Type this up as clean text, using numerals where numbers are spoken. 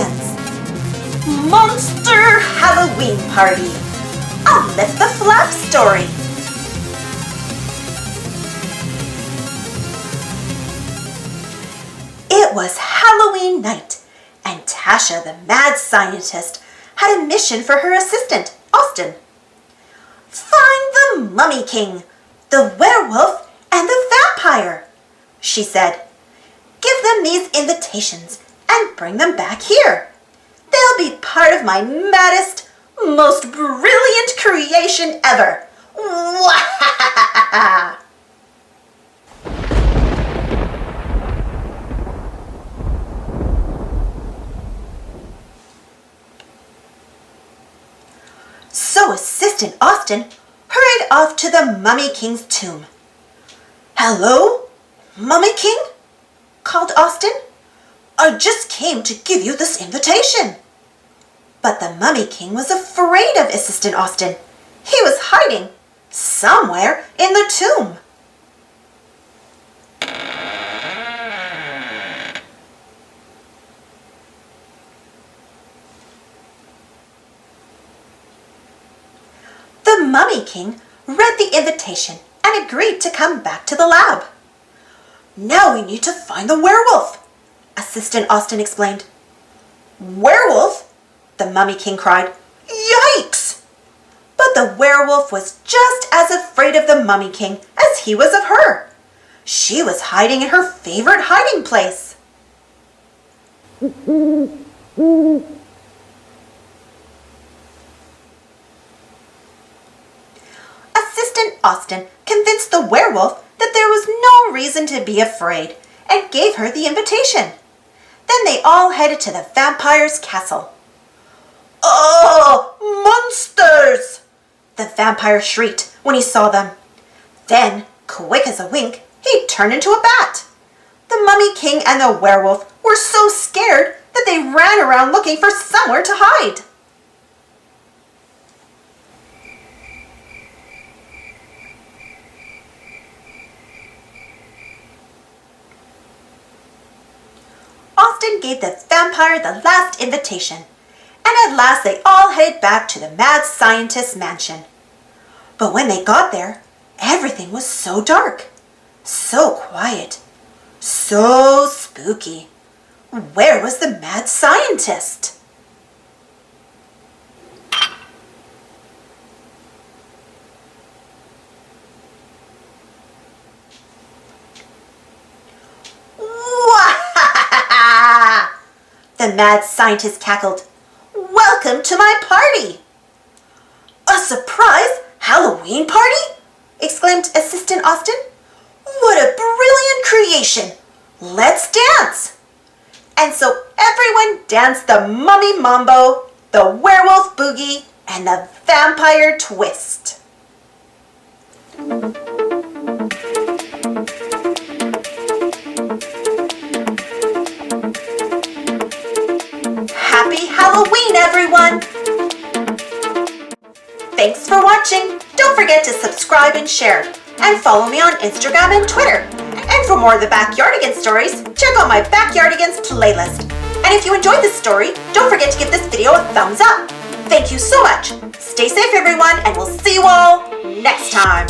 Backyardigans! Monster Halloween Party! A Lift the Flap story! It was Halloween night, and Tasha, the mad scientist, had a mission for her assistant, Austin. Find the Mummy King, the werewolf, and the vampire, she said. Give them these invitations and bring them back here. They'll be part of my maddest, most brilliant creation ever. Wahahaha! So Assistant Austin hurried off to the Mummy King's tomb. Hello, Mummy King? Called Austin. I just came to give you this invitation. But the Mummy King was afraid of Assistant Austin. He was hiding somewhere in the tomb. The Mummy King read the invitation and agreed to come back to the lab. Now we need to find the werewolf, Assistant Austin explained. Werewolf? The Mummy King cried. Yikes! But the werewolf was just as afraid of the Mummy King as he was of her. She was hiding in her favorite hiding place. Assistant Austin convinced the werewolf that there was no reason to be afraid and gave her the invitation. Then they all headed to the vampire's castle. Oh, monsters! The vampire shrieked when he saw them. Then, quick as a wink, he turned into a bat. The Mummy King and the werewolf were so scared that they ran around looking for somewhere to hide. Austin gave the vampire the last invitation, and at last they all headed back to the mad scientist's mansion. But when they got there, everything was so dark, so quiet, so spooky. Where was the mad scientist? The mad scientist cackled. Welcome to my party! A surprise Halloween party? Exclaimed Assistant Austin. What a brilliant creation! Let's dance! And so everyone danced the Mummy Mambo, the Werewolf Boogie, and the Vampire Twist. Happy Halloween, everyone! Thanks for watching. Don't forget to subscribe and share, and follow me on Instagram and Twitter. And for more of the Backyardigans stories, check out my Backyardigans playlist. And if you enjoyed this story, don't forget to give this video a thumbs up. Thank you so much. Stay safe, everyone, and we'll see you all next time.